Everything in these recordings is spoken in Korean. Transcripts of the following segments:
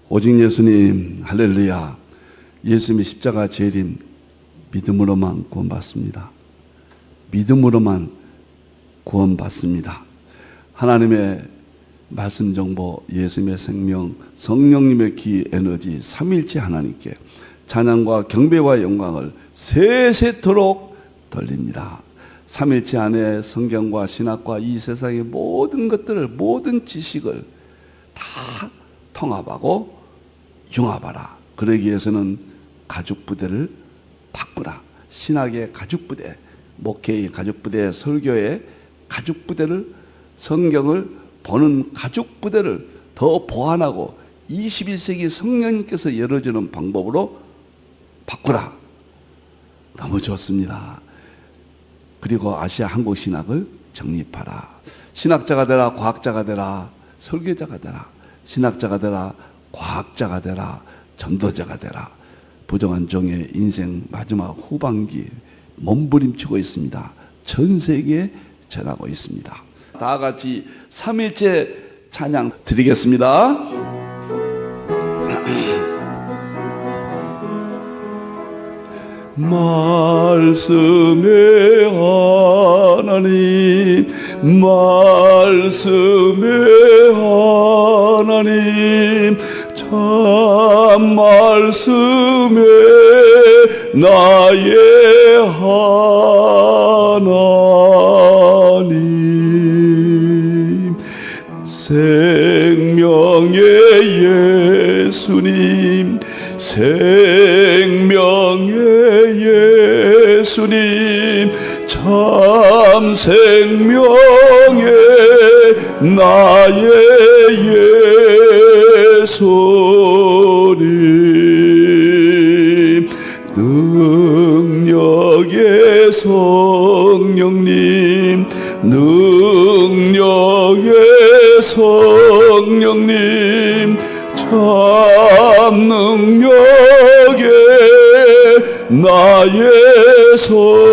오직 예수님, 할렐루야. 예수님의 십자가 재림, 믿음으로만 구원받습니다. 믿음으로만 구원받습니다. 하나님의 말씀 정보, 예수님의 생명, 성령님의 기 에너지, 삼일체 하나님께 찬양과 경배와 영광을 세세토록 돌립니다. 삼일체 안에 성경과 신학과 이 세상의 모든 것들을, 모든 지식을 다 통합하고 융합하라. 그러기 위해서는 가죽부대를 바꾸라. 신학의 가죽부대, 목회의 가죽부대, 설교의 가죽부대를, 성경을 보는 가죽부대를 더 보완하고 21세기 성령님께서 열어주는 방법으로 바꾸라. 너무 좋습니다. 그리고 아시아 한국 신학을 정립하라. 신학자가 되라, 과학자가 되라, 설교자가 되라. 신학자가 되라, 과학자가 되라, 전도자가 되라. 부정한 종의 인생 마지막 후반기 몸부림치고 있습니다. 전 세계에 전하고 있습니다. 다 같이 삼일째 찬양 드리겠습니다. 말씀의 하나님, 말씀의 하나님, 참 말씀의 나의 하나님, 생명의 예수님, 생명의 예수님, 참 생명의 나의 예수님, 능력의 성령님, 능력의 성령님, 참 능력의 나의 성령님.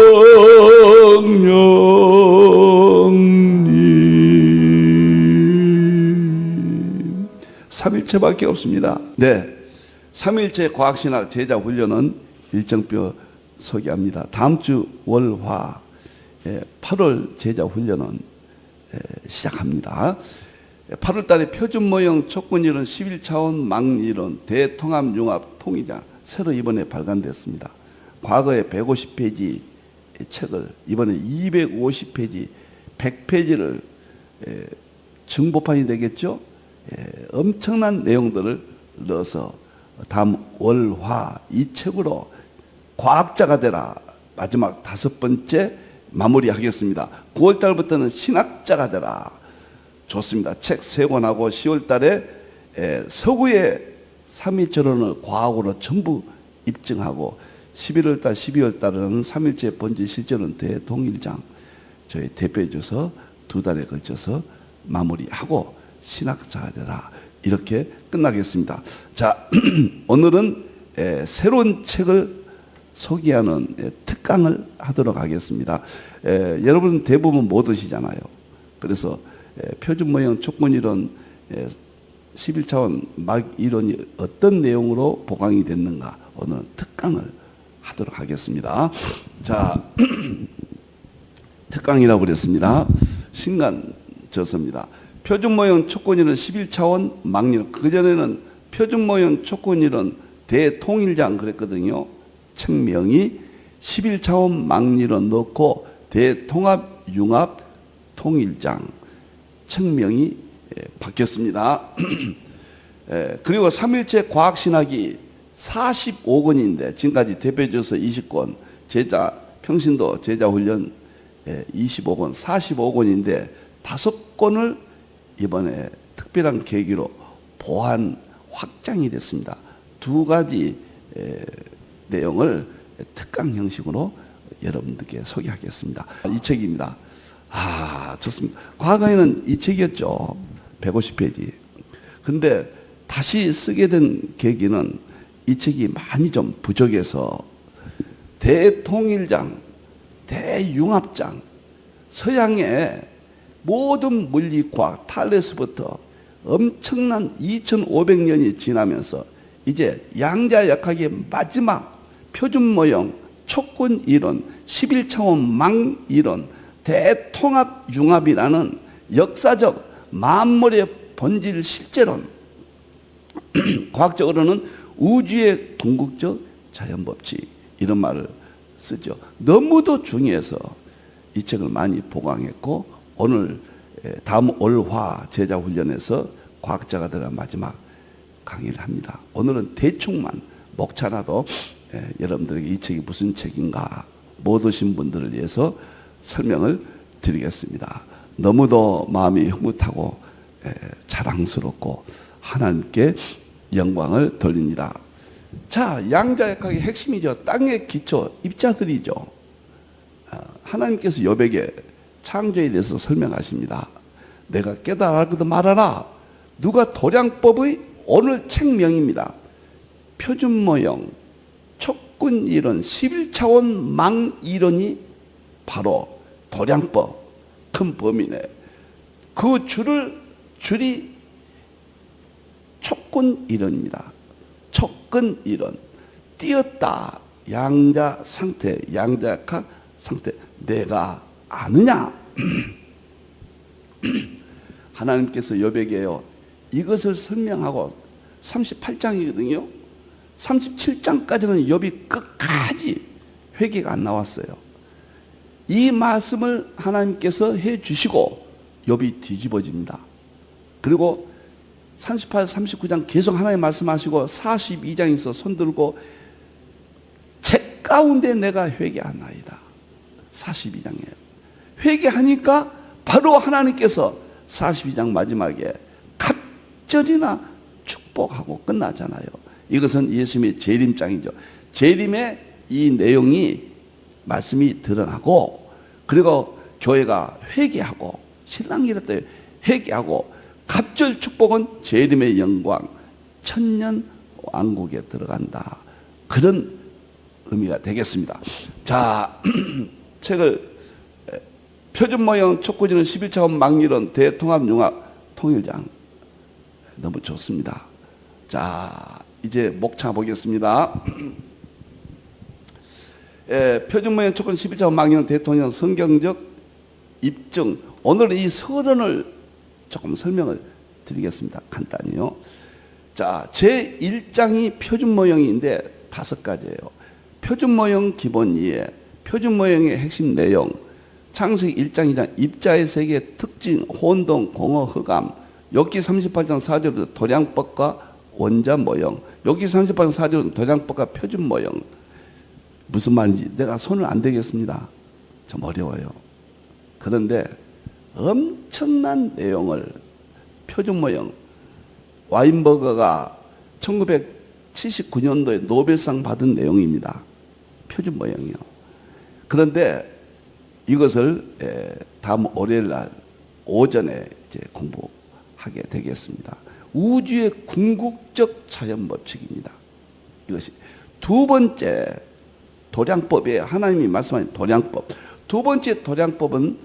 삼일체밖에 없습니다. 네, 삼일체 과학신학 제자훈련은 일정표 소개합니다. 다음 주 월화 8월 제자훈련은 시작합니다. 8월 달에 표준모형 촉근이론 11차원 망이론 대통합융합 통일자 새로 이번에 발간됐습니다. 과거에 150페이지 책을 이번에 250페이지, 100페이지를 증보판이 되겠죠. 엄청난 내용들을 넣어서 다음 월화 이 책으로 과학자가 되라 마지막 5번째 마무리하겠습니다. 9월 달부터는 신학자가 되라. 좋습니다. 책 3권하고 10월 달에 서구의 삼일체론을 과학으로 전부 입증하고 11월 달, 12월 달은 삼일체 본질 실제론 대통일장 저희 대표해 줘서 2달에 걸쳐서 마무리하고 신학자가 되라. 이렇게 끝나겠습니다. 자, 오늘은 새로운 책을 소개하는 특강을 하도록 하겠습니다. 여러분 대부분 못 오시잖아요. 그래서 표준모형 촉근이론 11차원 막이론이 어떤 내용으로 보강이 됐는가 오늘 특강을 하도록 하겠습니다. 자, 특강이라고 그랬습니다. 신간 저서입니다. 표준모형 촉근이론 11차원 막이론, 그전에는 표준모형 촉근이론 대통일장 그랬거든요. 책명이 11차원 막이론 넣고 대통합융합 통일장 책명이 바뀌었습니다. 그리고 삼일체 과학신학이 45권인데 지금까지 대표줘서 20권, 제자 평신도 제자훈련 25권, 45권인데 5권을 이번에 특별한 계기로 보완 확장이 됐습니다. 2가지 내용을 특강 형식으로 여러분들께 소개하겠습니다. 이 책입니다. 좋습니다. 과거에는 이 책이었죠. 150페이지. 근데 다시 쓰게 된 계기는 이 책이 많이 좀 부족해서 대통일장, 대융합장, 서양의 모든 물리과학, 탈레스부터 엄청난 2500년이 지나면서 이제 양자역학의 마지막 표준모형, 촉근이론, 11차원 망이론, 대통합융합이라는 역사적 만물의 본질 실제론, 과학적으로는 우주의 궁극적 자연법칙, 이런 말을 쓰죠. 너무도 중요해서 이 책을 많이 보강했고, 오늘 다음 올화 제자훈련에서 과학자가 들어 마지막 강의를 합니다. 오늘은 대충만 목차라도 여러분들에게 이 책이 무슨 책인가 못 오신 분들을 위해서 설명을 드리겠습니다. 너무도 마음이 흐뭇하고 자랑스럽고 하나님께 영광을 돌립니다. 자, 양자역학의 핵심이죠. 땅의 기초, 입자들이죠. 하나님께서 욥에게 창조에 대해서 설명하십니다. 내가 깨달았거든 말하라. 누가 도량법의 오늘 책명입니다. 표준모형, 촉근이론, 11차원 망이론이 바로 도량법, 큰 범위네. 그 줄이 촉근이론입니다. 촉근이론, 띄었다. 양자 상태, 양자역학 상태. 내가 아느냐? 하나님께서 욥에게요, 이것을 설명하고 38장이거든요. 37장까지는 욥이 끝까지 회개가 안 나왔어요. 이 말씀을 하나님께서 해주시고 욥이 뒤집어집니다. 그리고 38, 39장 계속 하나님 말씀하시고 42장에서 손들고 책 가운데 내가 회개하나이다. 42장이에요. 회개하니까 바로 하나님께서 42장 마지막에 갑절이나 축복하고 끝나잖아요. 이것은 예수님의 재림장이죠. 재림의 이 내용이 말씀이 드러나고, 그리고 교회가 회개하고, 신랑이라 때 회개하고, 갑절 축복은 재림의 영광, 천년 왕국에 들어간다. 그런 의미가 되겠습니다. 자, 책을 표준모형, 촉근이론, 11차원 망이론, 대통합융합, 통일장. 너무 좋습니다. 자, 이제 목차 보겠습니다. 표준모형, 촉근, 11차원 망이론, 대통합, 성경적 입증. 오늘 이 서론을 조금 설명을 드리겠습니다. 간단히요. 자, 제1장이 표준모형인데 5가지예요. 표준모형 기본 이해, 표준모형의 핵심 내용, 창세기 1장 2장 입자의 세계 특징, 혼동, 공허, 흑암, 욥기 38장 4절로 도량법과 원자 모형, 욥기 38장 4절로 도량법과 표준 모형. 무슨 말인지 내가 손을 안 대겠습니다. 좀 어려워요. 그런데 엄청난 내용을 표준 모형, 와인버거가 1979년도에 노벨상 받은 내용입니다. 표준 모형이요. 그런데 이것을 다음 월요일 날 오전에 이제 공부하게 되겠습니다. 우주의 궁극적 자연법칙입니다. 이것이 두 번째 도량법이에요. 하나님이 말씀하신 도량법. 두 번째 도량법은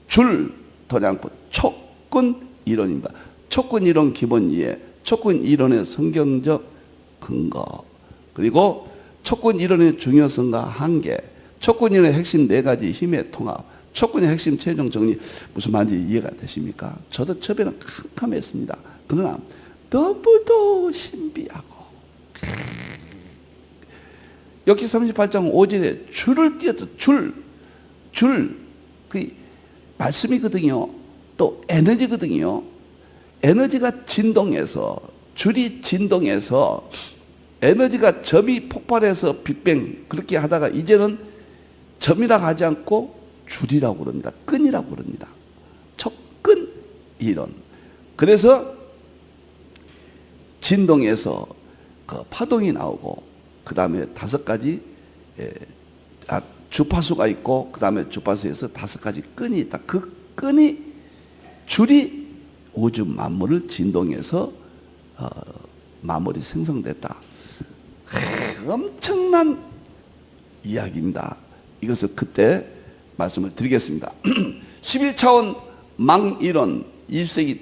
줄 도량법, 촉근 이론입니다. 촉근 이론 기본 이해, 촉근 이론의 성경적 근거, 그리고 촉근 이론의 중요성과 한계, 촉근 이론의 핵심 4가지 힘의 통합, 촉근의 핵심 최종 정리. 무슨 말인지 이해가 되십니까? 저도 처음에는 캄캄했습니다. 그러나 너무도 신비하고, 역시 38장 5절에 줄을 띄었죠. 줄, 그 말씀이거든요. 또 에너지거든요. 에너지가 진동해서, 줄이 진동해서 에너지가 점이 폭발해서 빅뱅 그렇게 하다가 이제는 점이라고 하지 않고 줄이라고 그럽니다. 끈이라고 그럽니다. 촉근 이론. 그래서 진동해서 그 파동이 나오고, 그 다음에 5가지 주파수가 있고, 그 다음에 주파수에서 5가지 끈이 있다. 그 끈이, 줄이 우주 만물을 진동해서 만물이 생성됐다. 엄청난 이야기입니다. 이것을 그때 말씀을 드리겠습니다. 11차원 망이론, 20세기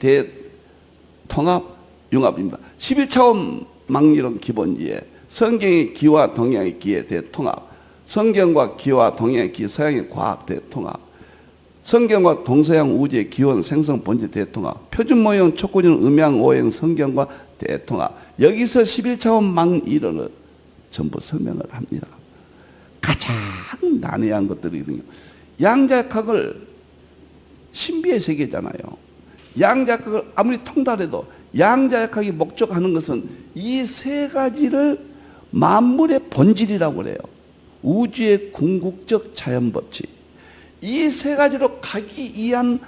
통합, 융합입니다. 11차원 막리론 기본 이해, 성경의 기와 동양의 기에 대해 통합, 성경과 기와 동양의 기, 서양의 과학 대통합, 성경과 동서양 우주의 기원, 생성, 본질 대통합, 표준 모형, 촉구전, 음양, 오행, 성경과 대통합. 여기서 11차원 막리론을 전부 설명을 합니다. 가장 난해한 것들이거든요. 양자역학을 신비의 세계잖아요. 양자역학을 아무리 통달해도 양자역학이 목적하는 것은 이 세 가지를 만물의 본질이라고 그래요. 우주의 궁극적 자연법칙. 이 세 가지로 가기 위한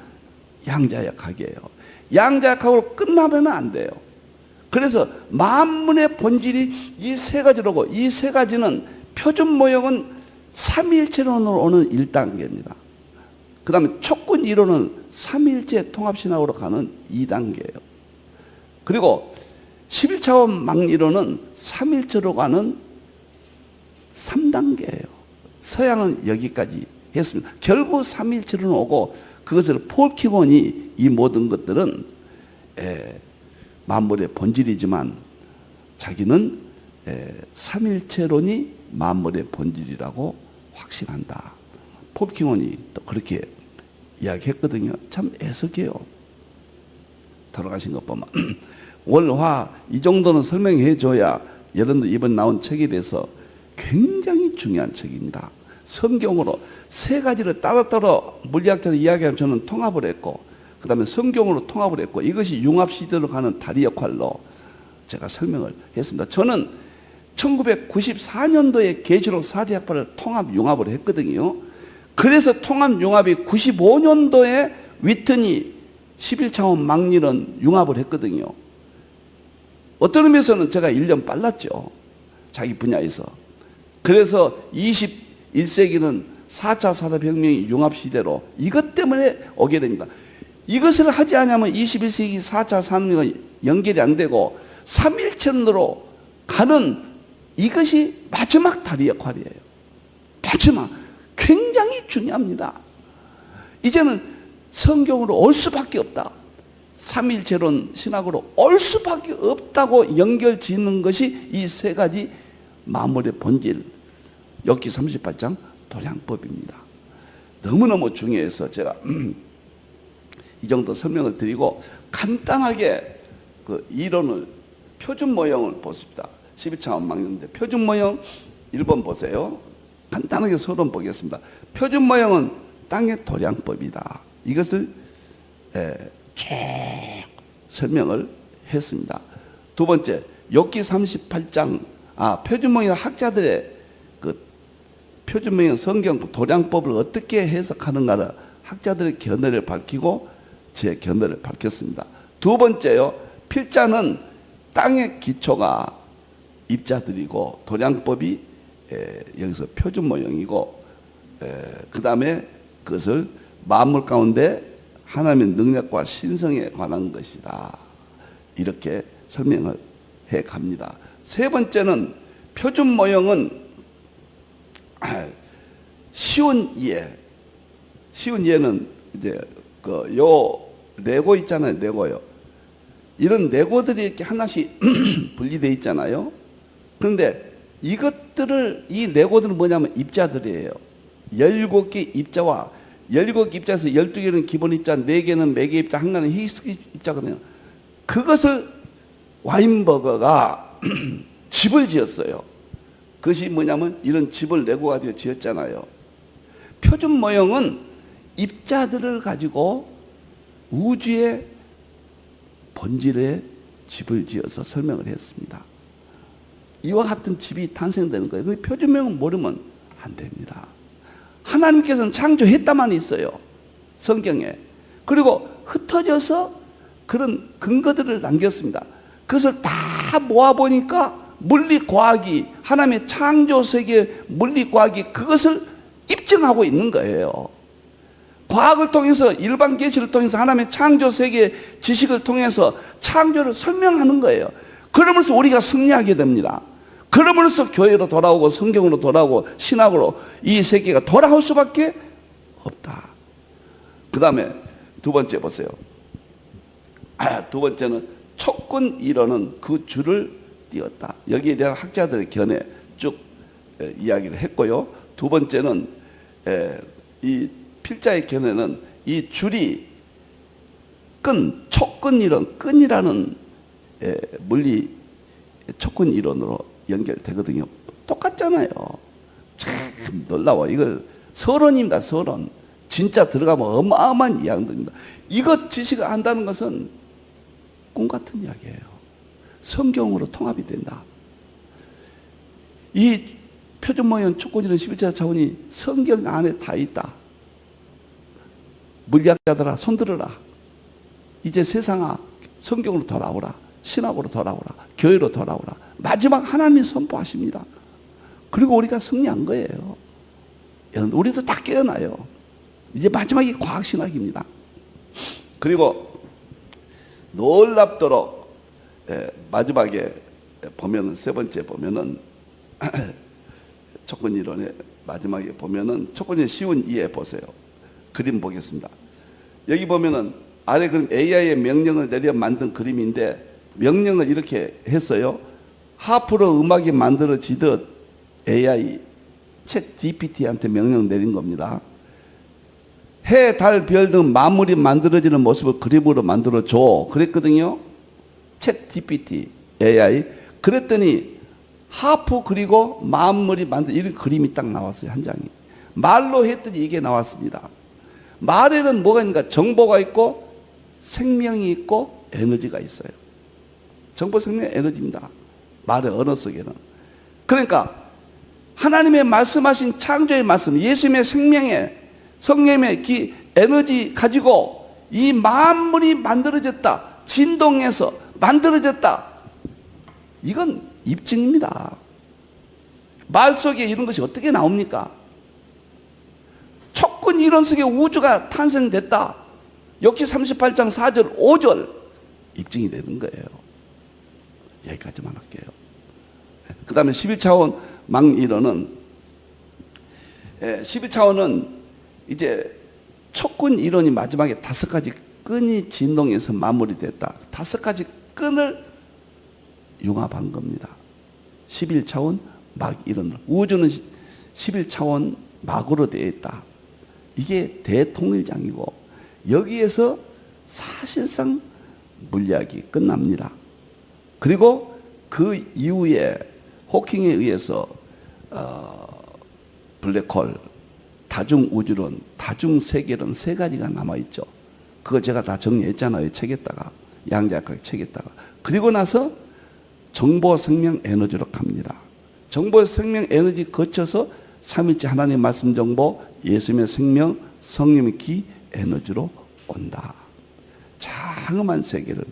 양자역학이에요. 양자역학으로 끝나면 안 돼요. 그래서 만물의 본질이 이 세 가지로고, 이 세 가지는 표준 모형은 삼위일체론으로 오는 1단계입니다. 그 다음에 촉군 이론은 삼위일체 통합신학으로 가는 2단계예요. 그리고 11차원 막리론은 삼위일체로 가는 3단계예요. 서양은 여기까지 했습니다. 결국 삼위일체로는 오고, 그것을 폴키곤이 이 모든 것들은 만물의 본질이지만 자기는 삼위일체론이 만물의 본질이라고 확신한다. 폴키곤이 또 그렇게 이야기했거든요. 참 애석해요. 돌아가신 것 보면 월화 이 정도는 설명해 줘야 여러분들 이번 나온 책에 대해서 굉장히 중요한 책입니다. 성경으로 세 가지를 따로따로 물리학자로 이야기하면 저는 통합을 했고, 그 다음에 성경으로 통합을 했고, 이것이 융합시대로 가는 다리 역할로 제가 설명을 했습니다. 저는 1994년도에 계시록 4대 학파를 통합 융합을 했거든요. 그래서 통합 융합이 95년도에 위튼이 11차원 막리론 융합을 했거든요. 어떤 의미에서는 제가 1년 빨랐죠. 자기 분야에서. 그래서 21세기는 4차 산업혁명이 융합시대로 이것 때문에 오게 됩니다. 이것을 하지 않으면 21세기 4차 산업혁명이 연결이 안 되고 3일체론으로 가는 이것이 마지막 다리 역할이에요. 마지막. 굉장히 중요합니다. 이제는 성경으로 올 수밖에 없다. 삼일체론 신학으로 올 수밖에 없다고 연결 짓는 것이 이 세 가지 만물의 본질, 욥기 38장 도량법입니다. 너무너무 중요해서 제가 이 정도 설명을 드리고 간단하게 그 이론을 표준 모형을 보십니다. 12차원 막리론인데 표준 모형 1번 보세요. 간단하게 서론 보겠습니다. 표준 모형은 땅의 도량법이다. 이것을 쭉 설명을 했습니다. 두 번째, 욥기 38장, 표준 모형 학자들의 그 표준 모형 성경 도량법을 어떻게 해석하는가를 학자들의 견해를 밝히고 제 견해를 밝혔습니다. 두 번째요, 필자는 땅의 기초가 입자들이고 도량법이 여기서 표준 모형이고, 그 다음에 그것을 만물 가운데 하나님의 능력과 신성에 관한 것이다. 이렇게 설명을 해 갑니다. 세 번째는 표준 모형은 쉬운 이해. 쉬운 이해는 이제 요 레고 있잖아요. 레고요. 이런 레고들이 이렇게 하나씩 분리되어 있잖아요. 그런데 이것들을, 이 레고들은 뭐냐면 입자들이에요. 17개 입자와 17개 입자에서 12개는 기본 입자, 4개는 매개 입자, 1개는 히스크 입자거든요. 그것을 와인버거가 집을 지었어요. 그것이 뭐냐면 이런 집을 레고 가지고 지었잖아요. 표준 모형은 입자들을 가지고 우주의 본질에 집을 지어서 설명을 했습니다. 이와 같은 집이 탄생되는 거예요. 그 표준 모형은 모르면 안 됩니다. 하나님께서는 창조했다만 있어요. 성경에. 그리고 흩어져서 그런 근거들을 남겼습니다. 그것을 다 모아보니까 물리과학이, 하나님의 창조세계 물리과학이 그것을 입증하고 있는 거예요. 과학을 통해서, 일반 계시를 통해서 하나님의 창조세계 지식을 통해서 창조를 설명하는 거예요. 그러면서 우리가 승리하게 됩니다. 그러면서 교회로 돌아오고 성경으로 돌아오고 신학으로 이 세계가 돌아올 수밖에 없다. 그 다음에 두 번째 보세요. 두 번째는 척군 이론은 그 줄을 띄었다. 여기에 대한 학자들의 견해 쭉 이야기를 했고요. 두 번째는 이 필자의 견해는 이 줄이 척근 이론, 끈이라는 물리 척근 이론으로 연결되거든요. 똑같잖아요. 참 놀라워. 이걸 서론입니다. 서론. 진짜 들어가면 어마어마한 이야기입니다. 이것 지식을 안다는 것은 꿈 같은 이야기예요. 성경으로 통합이 된다. 이 표준 모형 촉구지는 11차 차원이 성경 안에 다 있다. 물리학자들아 손들어라. 이제 세상아 성경으로 돌아오라. 신학으로 돌아오라. 교회로 돌아오라. 마지막 하나님이 선포하십니다. 그리고 우리가 승리한 거예요. 우리도 다 깨어나요. 이제 마지막이 과학신학입니다. 그리고 놀랍도록 마지막에 보면은 세 번째 보면은 촉근 이론의 마지막에 보면은 촉근이 쉬운 이해 보세요. 그림 보겠습니다. 여기 보면은 아래 그림 AI의 명령을 내려 만든 그림인데 명령을 이렇게 했어요. 하프로 음악이 만들어지듯 AI 챗 GPT한테 명령 내린 겁니다. 해, 달, 별 등 만물이 만들어지는 모습을 그림으로 만들어줘 그랬거든요. 챗 GPT AI. 그랬더니 하프 그리고 만물이 만든 이런 그림이 딱 나왔어요. 한 장이. 말로 했더니 이게 나왔습니다. 말에는 뭐가 있는가? 정보가 있고 생명이 있고 에너지가 있어요. 정보, 생명, 에너지입니다. 말의 언어 속에는. 그러니까 하나님의 말씀하신 창조의 말씀, 예수님의 생명의 성령의 에너지 가지고 이 만물이 만들어졌다. 진동해서 만들어졌다. 이건 입증입니다. 말 속에 이런 것이 어떻게 나옵니까? 촉근 이론 속에 우주가 탄생됐다. 역시 38장 4절 5절 입증이 되는 거예요. 여기까지만 할게요. 그 다음에 11차원 망이론은 11차원은 이제 촉근 이론이 마지막에 5가지 끈이 진동해서 마무리됐다. 5가지 끈을 융합한 겁니다. 11차원 막 이론을. 우주는 11차원 막으로 되어 있다. 이게 대통일장이고 여기에서 사실상 물리학이 끝납니다. 그리고 그 이후에 호킹에 의해서 블랙홀, 다중우주론, 다중세계론 3가지가 남아있죠. 그거 제가 다 정리했잖아요. 책에다가. 양자역학 책에다가. 그리고 나서 정보, 생명, 에너지로 갑니다. 정보, 생명, 에너지 거쳐서 삼위일체 하나님의 말씀 정보, 예수님의 생명, 성령의 기, 에너지로 온다. 장엄한 세계를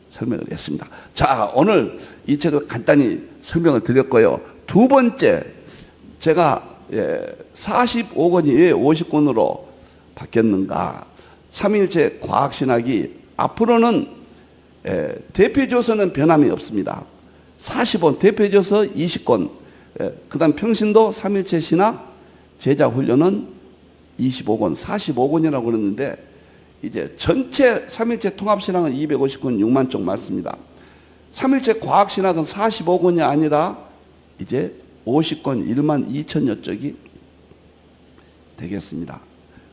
설명을 했습니다. 자, 오늘 이 책을 간단히 설명을 드렸고요. 두 번째, 제가 45권이 왜 50권으로 바뀌었는가? 삼위일체 과학신학이 앞으로는 대표조서는 변함이 없습니다. 40권, 대표조서 20권, 그 다음 평신도 삼위일체 신학 제자훈련은 25권, 45권이라고 그러는데 이제 전체 삼위일체 통합신학은 250권 6만 쪽 맞습니다. 삼위일체 과학신학은 45권이 아니라 이제 50권 1만 2천여 쪽이 되겠습니다.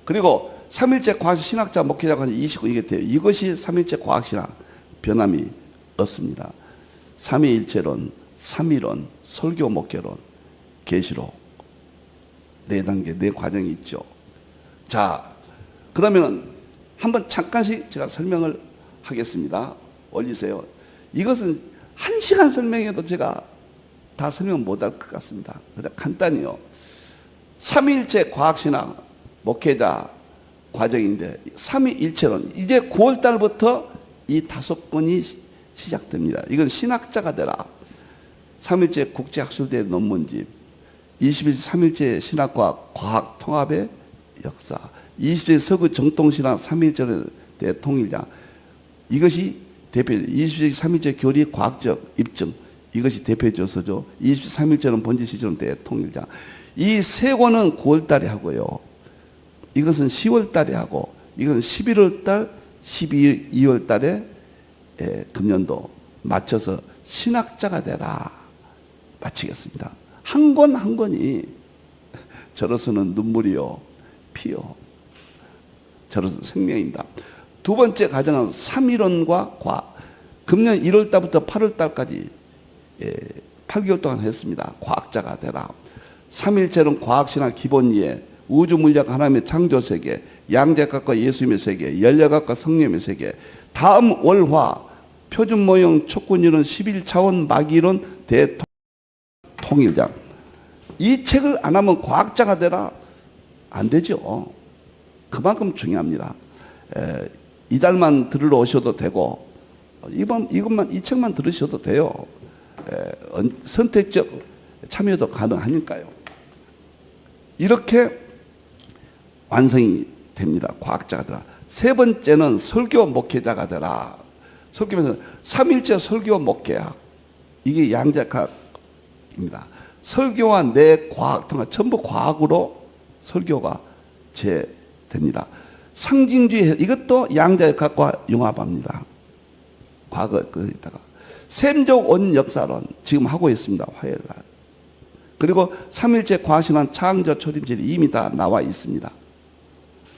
그리고 삼위일체 과학신학자 목회자관 29 이게 돼요. 이것이 삼위일체 과학신학 변함이 없습니다. 삼위일체론, 삼위론, 설교 목회론, 계시록 4단계 4과정이 있죠. 자, 그러면 한번 잠깐씩 제가 설명을 하겠습니다. 올리세요. 이것은 1시간 설명해도 제가 다 설명 못할 것 같습니다. 그래서 간단히요. 삼위일체 과학신학 목회자 과정인데 삼위일체론 이제 9월 달부터 이 5권이 시작됩니다. 이건 신학자가 되라. 삼위일체 국제학술대 논문집 21세기 삼위일체 신학과 과학 통합의 역사 20세기 서구 정통신학 삼위일체 대통일장 이것이 대표 20세기 삼위일체 교리 과학적 입증 이것이 대표조서죠. 20세기 삼위일체론 본질 시점 대통일장 이 3권은 9월 달에 하고요. 이것은 10월 달에 하고 이것은 11월 달 12월 달에 금년도 맞춰서 신학자가 되라 마치겠습니다. 한 권 한 권이 저로서는 눈물이요 피요, 저로서는 생명입니다. 두 번째 과정은 3.1원과 과학. 금년 1월 달부터 8월 달까지 8개월 동안 했습니다. 과학자가 되라. 3.1절은 과학신학 기본이해, 우주물리학 하나님의 창조세계, 양자각과 예수님의 세계, 연려각과 성령의 세계, 다음 월화, 표준모형 촉근이론 11차원 마기론 대통일장. 이 책을 안 하면 과학자가 되라? 안 되죠. 그만큼 중요합니다. 이달만 들으러 오셔도 되고, 이 책만 들으셔도 돼요. 선택적 참여도 가능하니까요. 이렇게 완성이 됩니다. 과학자가 되라. 세 번째는 설교 목회자가 되라. 설교는 3.1제 설교 목회학. 이게 양자학입니다. 설교와 내 과학 통합, 전부 과학으로 설교가 됩니다. 상징주의, 이것도 양자역학과 융합합니다. 과거 거기다가 샘족 온 역사론 지금 하고 있습니다. 화요일 날. 그리고 3.1제 과신한 창조 초림절이 이미 다 나와 있습니다.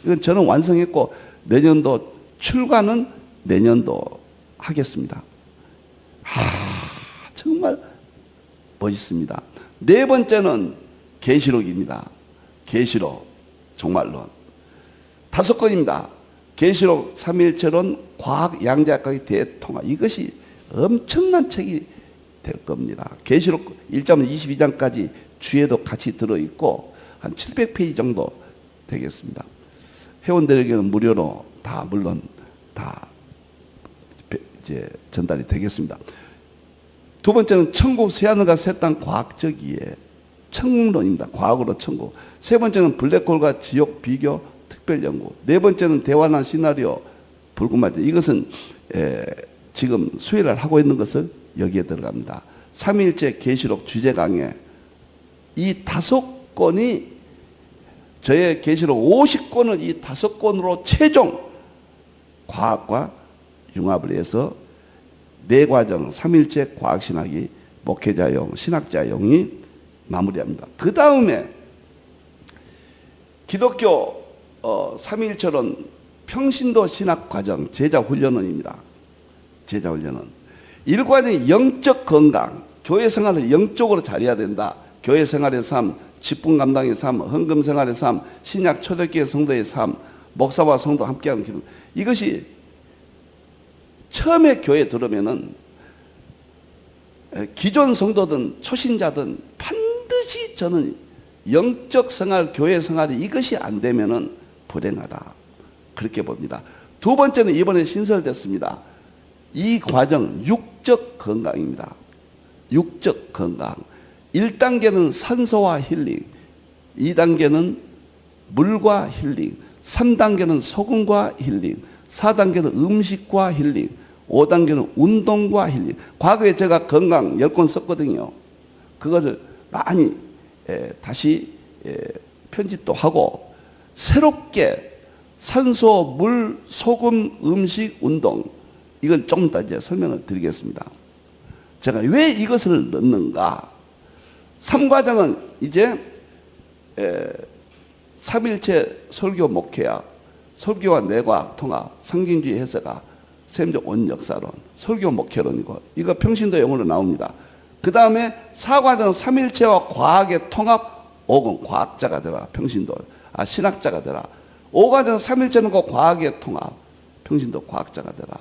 이건 저는 완성했고, 내년도 출간은 내년도 하겠습니다. 정말 멋있습니다. 네 번째는 계시록입니다. 계시록 종말론. 5권입니다. 계시록, 3.1절은 과학, 양자학의 대통합. 이것이 엄청난 책이 될 겁니다. 계시록 1장부터 22장까지 주에도 같이 들어있고 한 700페이지 정도 되겠습니다. 회원들에게는 무료로 다 물론 다 이제 전달이 되겠습니다. 두 번째는 천국 새하늘과 새 땅 과학적 이해, 천국론입니다. 과학으로 천국. 세 번째는 블랙홀과 지옥 비교 특별 연구. 네 번째는 대환란 시나리오 불금맞이. 이것은 지금 수혜를 하고 있는 것을 여기에 들어갑니다. 3.1제 계시록 주제 강의. 이 5권이 저의 계시록 50권을 이 5권으로 최종 과학과 융합을 해서 네 과정 3.1제 과학신학이 목회자용, 신학자용이 마무리합니다. 그 다음에 기독교 3.1절은 평신도 신학과정 제자훈련원입니다. 제자훈련원. 1과정이 영적 건강, 교회 생활을 영적으로 잘해야 된다. 교회 생활의 삶, 직분 감당의 삶, 헌금 생활의 삶, 신약 초대교회 성도의 삶, 목사와 성도 함께하는 기도. 이것이 처음에 교회에 들어오면은 기존 성도든 초신자든 반드시 저는 영적 생활, 교회 생활이 이것이 안 되면은 불행하다. 그렇게 봅니다. 두 번째는 이번에 신설됐습니다. 이 과정, 육적 건강입니다. 육적 건강. 1단계는 산소와 힐링, 2단계는 물과 힐링, 3단계는 소금과 힐링, 4단계는 음식과 힐링, 5단계는 운동과 힐링. 과거에 제가 건강 10권 썼거든요. 그거를 많이 다시 편집도 하고 새롭게 산소, 물, 소금, 음식, 운동, 이건 좀 더 이제 설명을 드리겠습니다. 제가 왜 이것을 넣는가? 3과정은 이제 3.1제 설교 목회학, 설교와 내과학 통합, 상징주의 해석학, 샘족 온 역사론, 설교 목회론이고, 이거 평신도 용어로 나옵니다. 그 다음에 4과정은 3.1제와 과학의 통합, 5권 과학자가 되라, 평신도, 신학자가 되라. 5과정은 3.1제는 과학의 통합, 평신도 과학자가 되라.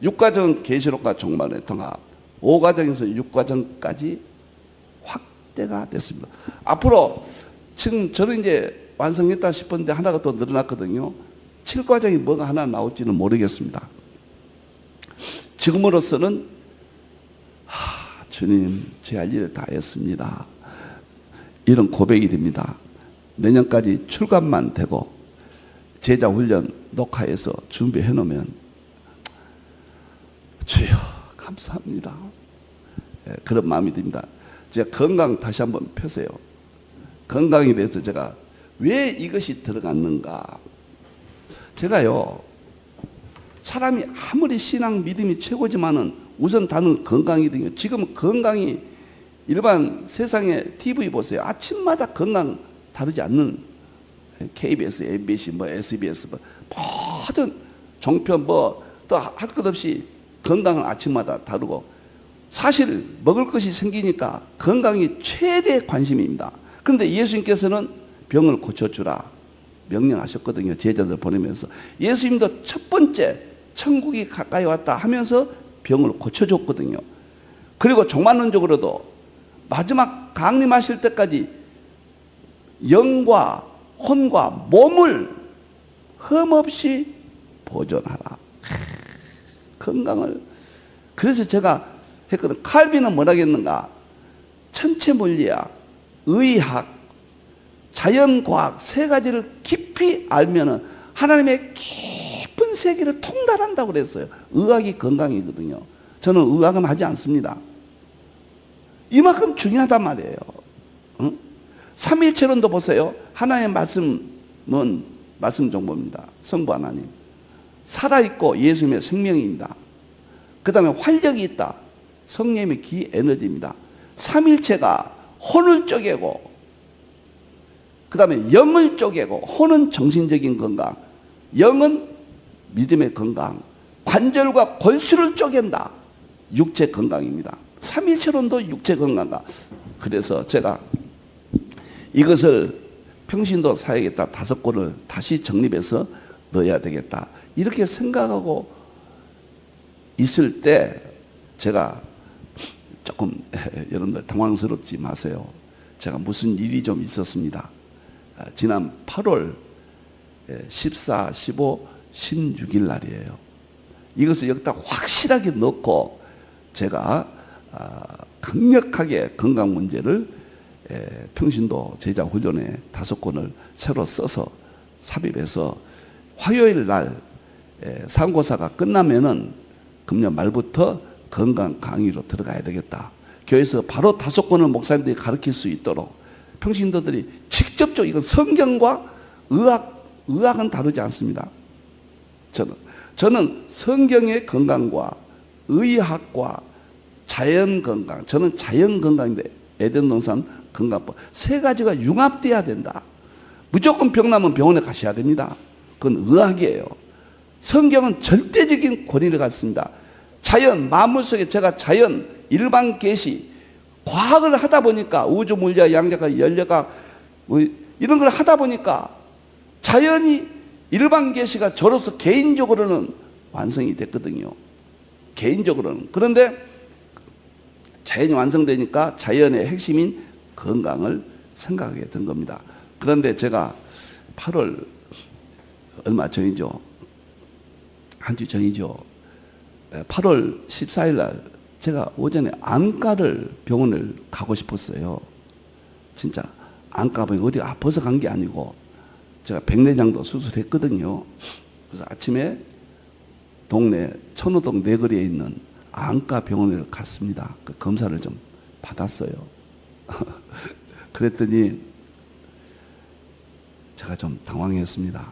6과정은 계시록과 종말의 통합, 5과정에서 6과정까지 확대가 됐습니다. 앞으로 지금 저는 이제 완성했다 싶었는데 하나가 또 늘어났거든요. 7과정이 뭐가 하나 나올지는 모르겠습니다. 지금으로서는 주님, 제 할 일을 다 했습니다. 이런 고백이 됩니다. 내년까지 출간만 되고 제자훈련 녹화해서 준비해 놓으면 주여 감사합니다. 그런 마음이 듭니다. 제가 건강 다시 한번 펴세요. 건강에 대해서 제가 왜 이것이 들어갔는가. 제가요 사람이 아무리 신앙 믿음이 최고지만은 우선 다는 건강이거든요. 지금 건강이 일반 세상에 TV 보세요. 아침마다 건강 다르지 않는 KBS, MBC, SBS 모든 종편 또 할 것 없이 건강은 아침마다 다르고 사실 먹을 것이 생기니까 건강이 최대 관심입니다. 그런데 예수님께서는 병을 고쳐주라 명령하셨거든요. 제자들 보내면서 예수님도 첫 번째 천국이 가까이 왔다 하면서 병을 고쳐줬거든요. 그리고 종말론적으로도 마지막 강림하실 때까지 영과 혼과 몸을 흠없이 보존하라. 건강을. 그래서 제가 했거든. 칼빈은 뭐라 했는가? 천체물리학, 의학, 자연과학 세 가지를 깊이 알면은 하나님의 깊은 세계를 통달한다고 그랬어요. 의학이 건강이거든요. 저는 의학은 하지 않습니다. 이만큼 중요하단 말이에요. 응? 삼위일체론도 보세요. 하나님의 말씀은 말씀 정보입니다. 성부 하나님. 살아있고 예수님의 생명입니다. 그 다음에 활력이 있다. 성령의 기 에너지입니다. 삼일체가 혼을 쪼개고 그 다음에 영을 쪼개고 혼은 정신적인 건강, 영은 믿음의 건강, 관절과 골수를 쪼갠다. 육체 건강입니다. 삼일체론도 육체 건강과. 그래서 제가 이것을 평신도 사역에다 5권을 다시 정립해서 넣어야 되겠다. 이렇게 생각하고 있을 때 제가 조금 여러분들 당황스럽지 마세요. 제가 무슨 일이 좀 있었습니다. 지난 8월 14, 15, 16일 날이에요. 이것을 여기다 확실하게 넣고 제가 강력하게 건강 문제를 평신도 제자 훈련에 5권을 새로 써서 삽입해서 화요일 날 상고사가 끝나면은 금년 말부터 건강 강의로 들어가야 되겠다. 교회에서 바로 5권을 목사님들이 가르칠 수 있도록 평신도들이 직접적으로 이건 성경과 의학은 다르지 않습니다. 저는 성경의 건강과 의학과 자연 건강, 저는 자연 건강인데 에덴 동산 건강법 세 가지가 융합돼야 된다. 무조건 병나면 병원에 가셔야 됩니다. 그건 의학이에요. 성경은 절대적인 권위를 갖습니다. 자연, 만물 속에 제가 자연, 일반 계시, 과학을 하다 보니까 우주 물리학, 양자학, 연력학 이런 걸 하다 보니까 자연이 일반 계시가 저로서 개인적으로는 완성이 됐거든요. 개인적으로는. 그런데 자연이 완성되니까 자연의 핵심인 건강을 생각하게 된 겁니다. 그런데 제가 8월 얼마 전이죠. 한 주 전이죠. 8월 14일 날 제가 오전에 안과를 병원을 가고 싶었어요. 진짜 안과 병원 어디 아파서 간 게 아니고 제가 백내장도 수술했거든요. 그래서 아침에 동네 천호동 내거리에 있는 안과 병원을 갔습니다. 그 검사를 좀 받았어요. 그랬더니 제가 좀 당황했습니다.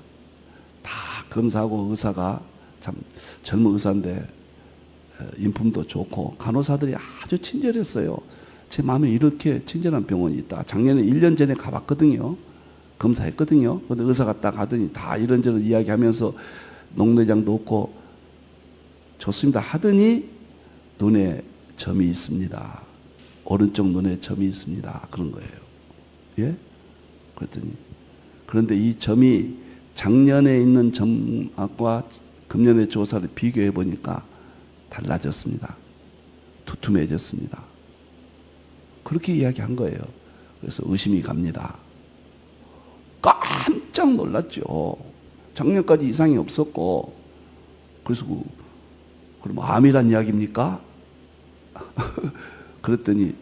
다 검사하고 의사가 참 젊은 의사인데 인품도 좋고 간호사들이 아주 친절했어요. 제 마음에 이렇게 친절한 병원이 있다. 작년에 1년 전에 가봤거든요. 검사했거든요. 근데 의사가 딱 가더니 다 이런저런 이야기하면서 녹내장도 없고 좋습니다 하더니 눈에 점이 있습니다. 오른쪽 눈에 점이 있습니다. 그런 거예요. 예? 그랬더니 그런데 이 점이 작년에 있는 점과 금년의 조사를 비교해 보니까 달라졌습니다. 두툼해졌습니다. 그렇게 이야기한 거예요. 그래서 의심이 갑니다. 깜짝 놀랐죠. 작년까지 이상이 없었고 그래서 그럼 암이란 이야기입니까? 그랬더니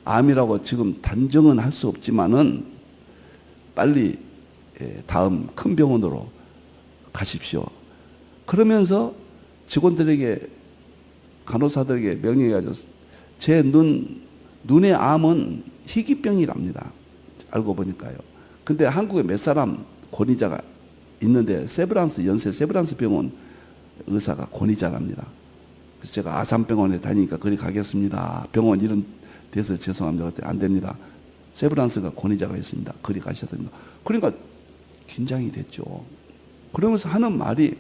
암이라고 지금 단정은 할 수 없지만은 빨리 다음 큰 병원으로 가십시오. 그러면서 직원들에게 간호사들에게 명령해가지고 제 눈의 암은 희귀병이랍니다. 알고 보니까요. 근데 한국에 몇 사람 권위자가 있는데 연세 세브란스 병원 의사가 권위자랍니다. 그래서 제가 아산병원에 다니니까 그리 가겠습니다. 병원 이름 대서 죄송합니다. 그때 안 됩니다. 세브란스가 권위자가 있습니다. 그리 가셔야 됩니다. 그러니까 긴장이 됐죠. 그러면서 하는 말이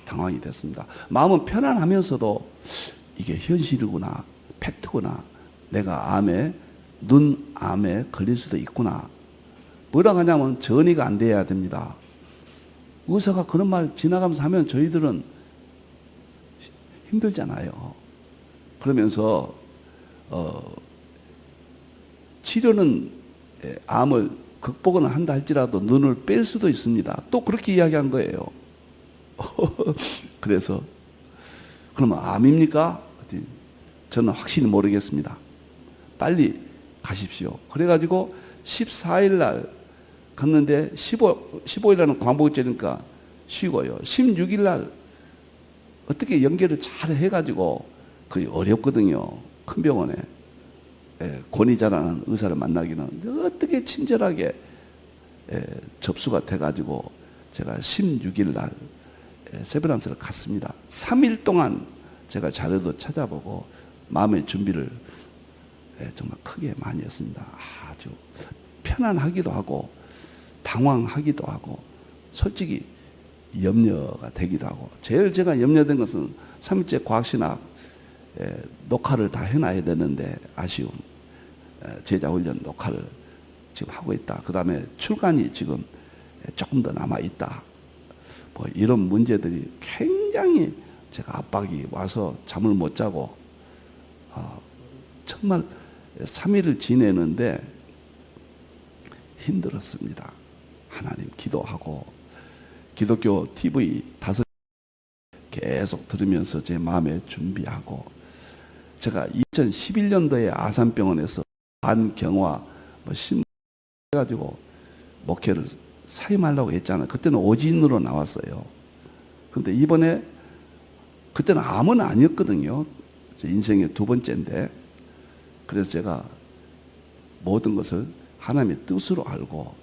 당황이 됐습니다. 마음은 편안하면서도 이게 현실이구나, 팩트구나. 내가 눈암에 걸릴 수도 있구나. 뭐라고 하냐면 전이가 안 돼야 됩니다. 의사가 그런 말 지나가면서 하면 저희들은 힘들잖아요. 그러면서 치료는 암을 극복은 한다 할지라도 눈을 뺄 수도 있습니다. 또 그렇게 이야기한 거예요. 그래서 그러면 암입니까? 저는 확실히 모르겠습니다. 빨리 가십시오. 그래가지고 14일 날 갔는데 15일 날은 광복절이니까 쉬고요. 16일 날 어떻게 연결을 잘 해가지고 그게 어렵거든요. 큰 병원에 권위자라는 의사를 만나기는 어떻게 친절하게 접수가 돼가지고 제가 16일 날 세브란스를 갔습니다. 3일 동안 제가 자료도 찾아보고 마음의 준비를 정말 크게 많이 했습니다. 아주 편안하기도 하고 당황하기도 하고 솔직히 염려가 되기도 하고 제일 제가 염려된 것은 3일째 과학신학 녹화를 다 해놔야 되는데 아쉬움. 제자훈련 녹화를 지금 하고 있다. 그 다음에 출간이 지금 조금 더 남아있다. 뭐 이런 문제들이 굉장히 제가 압박이 와서 잠을 못 자고 정말 3일을 지내는데 힘들었습니다. 하나님 기도하고 기독교 TV 5 계속 들으면서 제 마음에 준비하고 제가 2011년도에 아산병원에서 반경화 신문 해가지고 목회를 사임하려고 했잖아요. 그때는 오진으로 나왔어요. 근데 이번에 그때는 암은 아니었거든요. 제 인생의 2번째인데 그래서 제가 모든 것을 하나님의 뜻으로 알고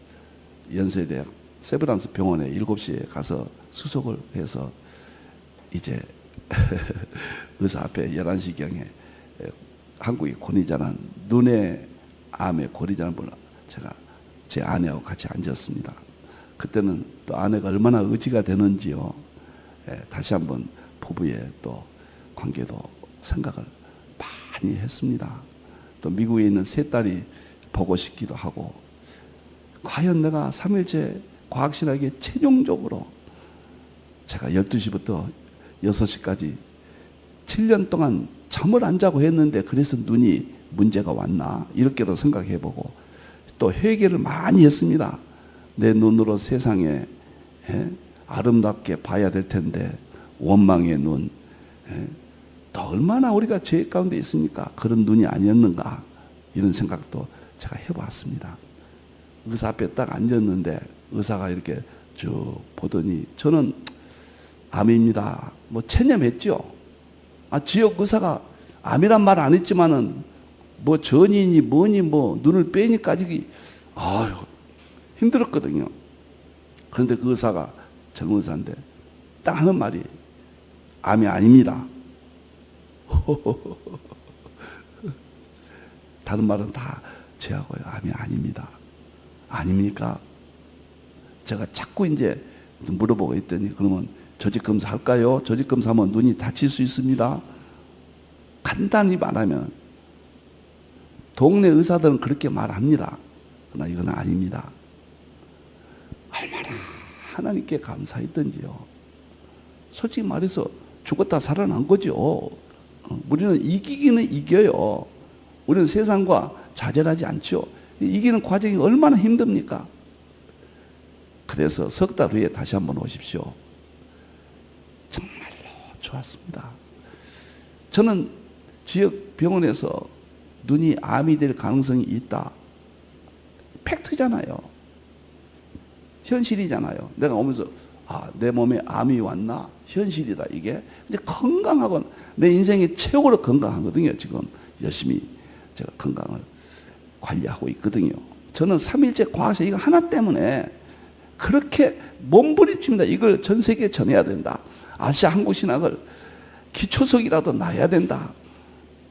연세대학 세브란스 병원에 7시에 가서 수속을 해서 이제 의사 앞에 11시경에 한국의 권위자는 눈의 암의 권위자는 분을 제가 제 아내하고 같이 앉았습니다. 그때는 또 아내가 얼마나 의지가 되는지요. 다시 한번 부부의 또 관계도 생각을 많이 했습니다. 또 미국에 있는 세 딸이 보고 싶기도 하고 과연 내가 3일째 과학신학에 최종적으로 제가 12시부터 6시까지 7년 동안 잠을 안 자고 했는데 그래서 눈이 문제가 왔나 이렇게도 생각해보고 또 회개를 많이 했습니다. 내 눈으로 세상에 아름답게 봐야 될 텐데 원망의 눈 또 얼마나 우리가 죄 가운데 있습니까? 그런 눈이 아니었는가 이런 생각도 제가 해봤습니다. 의사 앞에 딱 앉았는데 의사가 이렇게 쭉 보더니 저는 암입니다. 뭐 체념했죠. 지역 의사가 암이란 말 안 했지만은 뭐 전이니 뭐니 뭐 눈을 빼니까지 힘들었거든요. 그런데 그 의사가 젊은 의사인데 딱 하는 말이 암이 아닙니다. 다른 말은 다 제하고요. 암이 아닙니다. 아닙니까? 제가 자꾸 이제 물어보고 있더니 그러면 조직검사 할까요? 조직검사하면 눈이 다칠 수 있습니다. 간단히 말하면 동네 의사들은 그렇게 말합니다. 그러나 이건 아닙니다. 얼마나 하나님께 감사했던지요. 솔직히 말해서 죽었다 살아난 거죠. 우리는 이기기는 이겨요. 우리는 세상과 좌절하지 않죠. 이기는 과정이 얼마나 힘듭니까? 그래서 석 달 후에 다시 한번 오십시오. 정말로 좋았습니다. 저는 지역 병원에서 눈이 암이 될 가능성이 있다. 팩트잖아요. 현실이잖아요. 내가 오면서 내 몸에 암이 왔나? 현실이다 이게. 이제 건강하고 내 인생의 최고로 건강하거든요. 지금 열심히 제가 건강을 관리하고 있거든요. 저는 3일째 과학사 이거 하나 때문에 그렇게 몸부림칩니다. 이걸 전 세계에 전해야 된다. 아시아 한국 신학을 기초석이라도 놔야 된다.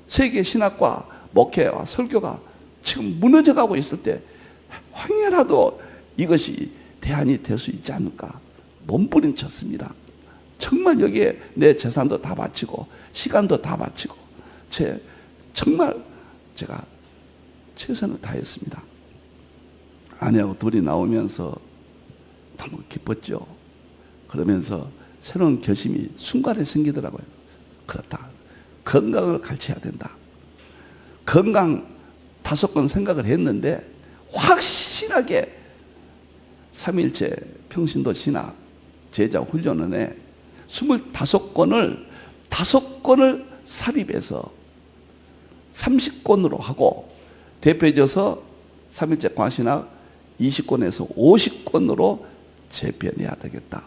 세계 신학과 목회와 설교가 지금 무너져가고 있을 때 황해라도 이것이 대안이 될 수 있지 않을까 몸부림쳤습니다. 정말 여기에 내 재산도 다 바치고 시간도 다 바치고 정말 제가 최선을 다했습니다. 아내하고 둘이 나오면서 너무 기뻤죠. 그러면서 새로운 결심이 순간에 생기더라고요. 그렇다. 건강을 가르쳐야 된다. 건강 5건 생각을 했는데 확실하게 3일째 평신도 신학 제자 훈련원에 25권을 5권을 삽입해서 30권으로 하고 대표져서 3일째 과신학 20권에서 50권으로 재편해야 되겠다.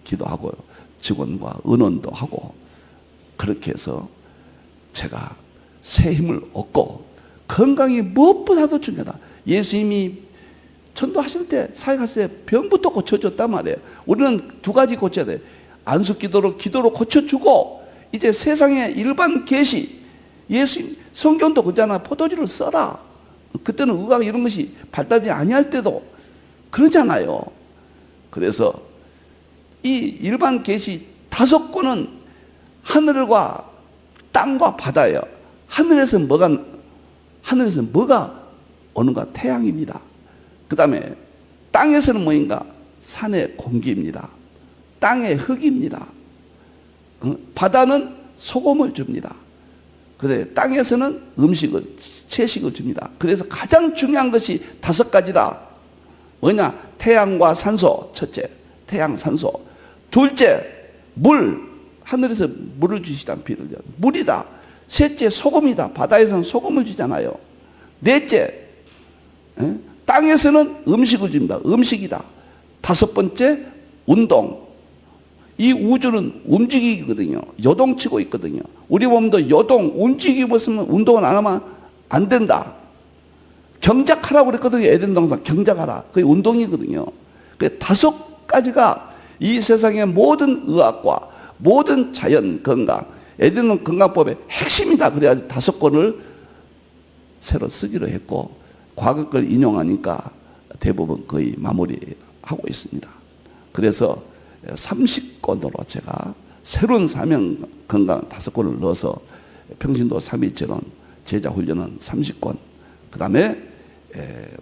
기도하고 직원과 의논도 하고 그렇게 해서 제가 새 힘을 얻고 건강이 무엇보다도 중요하다. 예수님이 전도하실 때 사역하실 때 병부터 고쳐줬단 말이에요. 우리는 2가지 고쳐야 돼요. 안수기도로 고쳐주고 이제 세상의 일반 계시 예수님 성경도 그잖아. 포도주를 써라. 그때는 의학 이런 것이 발달되지 아니할 때도 그러잖아요. 그래서 이 일반 계시 5권은 하늘과 땅과 바다예요. 하늘에서 뭐가 오는가? 태양입니다. 그 다음에 땅에서는 뭐인가? 산의 공기입니다. 땅의 흙입니다. 바다는 소금을 줍니다. 그래 땅에서는 채식을 줍니다. 그래서 가장 중요한 것이 5가지다. 뭐냐? 태양과 산소. 첫째, 태양, 산소. 둘째, 물. 하늘에서 물을 주시다. 비를 줘. 물이다. 셋째, 소금이다. 바다에서는 소금을 주잖아요. 넷째, 땅에서는 음식을 줍니다. 음식이다. 5번째, 운동. 이 우주는 움직이거든요. 요동치고 있거든요. 우리 몸도 움직이고 있으면 운동을 안 하면 안 된다. 경작하라고 그랬거든요. 에덴 동산 경작하라. 그게 운동이거든요. 그 5가지가 이 세상의 모든 의학과 모든 자연 건강, 에덴 건강법의 핵심이다. 그래야 5권을 새로 쓰기로 했고 과거 걸 인용하니까 대부분 거의 마무리하고 있습니다. 그래서 30권으로 제가 새로운 사명 건강 5권을 넣어서 평신도 3일째론 제자 훈련은 30권, 그 다음에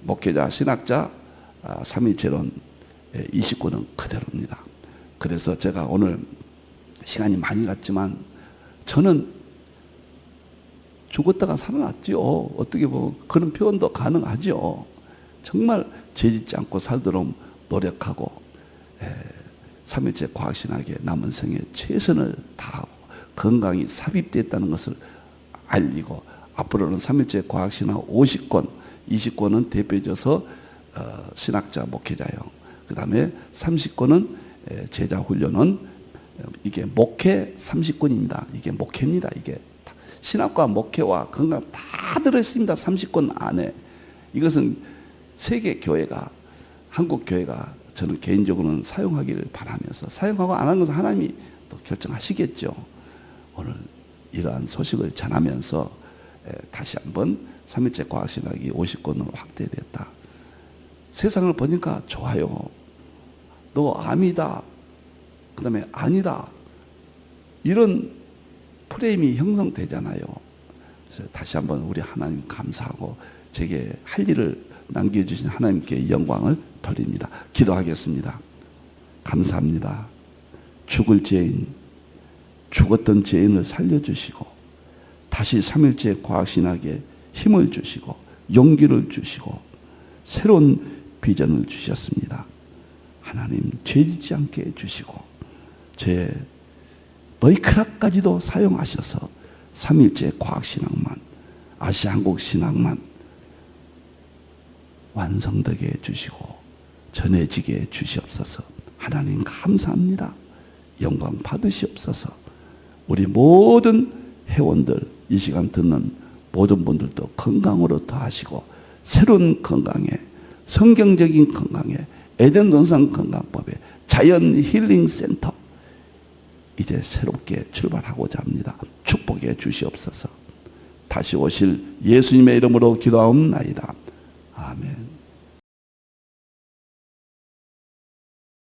목회자 신학자 3일째론 20권은 그대로입니다. 그래서 제가 오늘 시간이 많이 갔지만 저는 죽었다가 살아났죠. 어떻게 보면 그런 표현도 가능하죠. 정말 죄짓지 않고 살도록 노력하고 3일째 과학신학에 남은 생에 최선을 다하고 건강이 삽입됐다는 것을 알리고 앞으로는 3일째 과학신학 50권, 20권은 대표져서 신학자 목회자형, 그 다음에 30권은 제자훈련은 이게 목회 30권입니다. 이게 목회입니다. 이게 신학과 목회와 건강 다 들어있습니다. 30권 안에. 이것은 세계 교회가, 한국 교회가 저는 개인적으로는 사용하기를 바라면서, 사용하고 안 하는 것은 하나님이 또 결정하시겠죠. 오늘 이러한 소식을 전하면서 다시 한번 3일째 과학신학이 50권으로 확대됐다. 세상을 보니까 좋아요. 너 암이다. 그 다음에 아니다. 이런 프레임이 형성되잖아요. 그래서 다시 한번 우리 하나님 감사하고 제게 할 일을 남겨주신 하나님께 영광을 돌립니다. 기도하겠습니다. 감사합니다. 죽을 죄인, 죽었던 죄인을 살려주시고 다시 3일째 과학신학에 힘을 주시고 용기를 주시고 새로운 비전을 주셨습니다. 하나님 죄짓지 않게 해주시고 제 머리카락까지도 사용하셔서 3일째 과학신학만, 아시아 한국 신학만 완성되게 해주시고 전해지게 해주시옵소서. 하나님 감사합니다. 영광 받으시옵소서. 우리 모든 회원들, 이 시간 듣는 모든 분들도 건강으로 더하시고 새로운 건강에, 성경적인 건강에, 에덴 동산 건강법에 자연 힐링 센터 이제 새롭게 출발하고자 합니다. 축복해 주시옵소서. 다시 오실 예수님의 이름으로 기도하옵나이다. 아멘.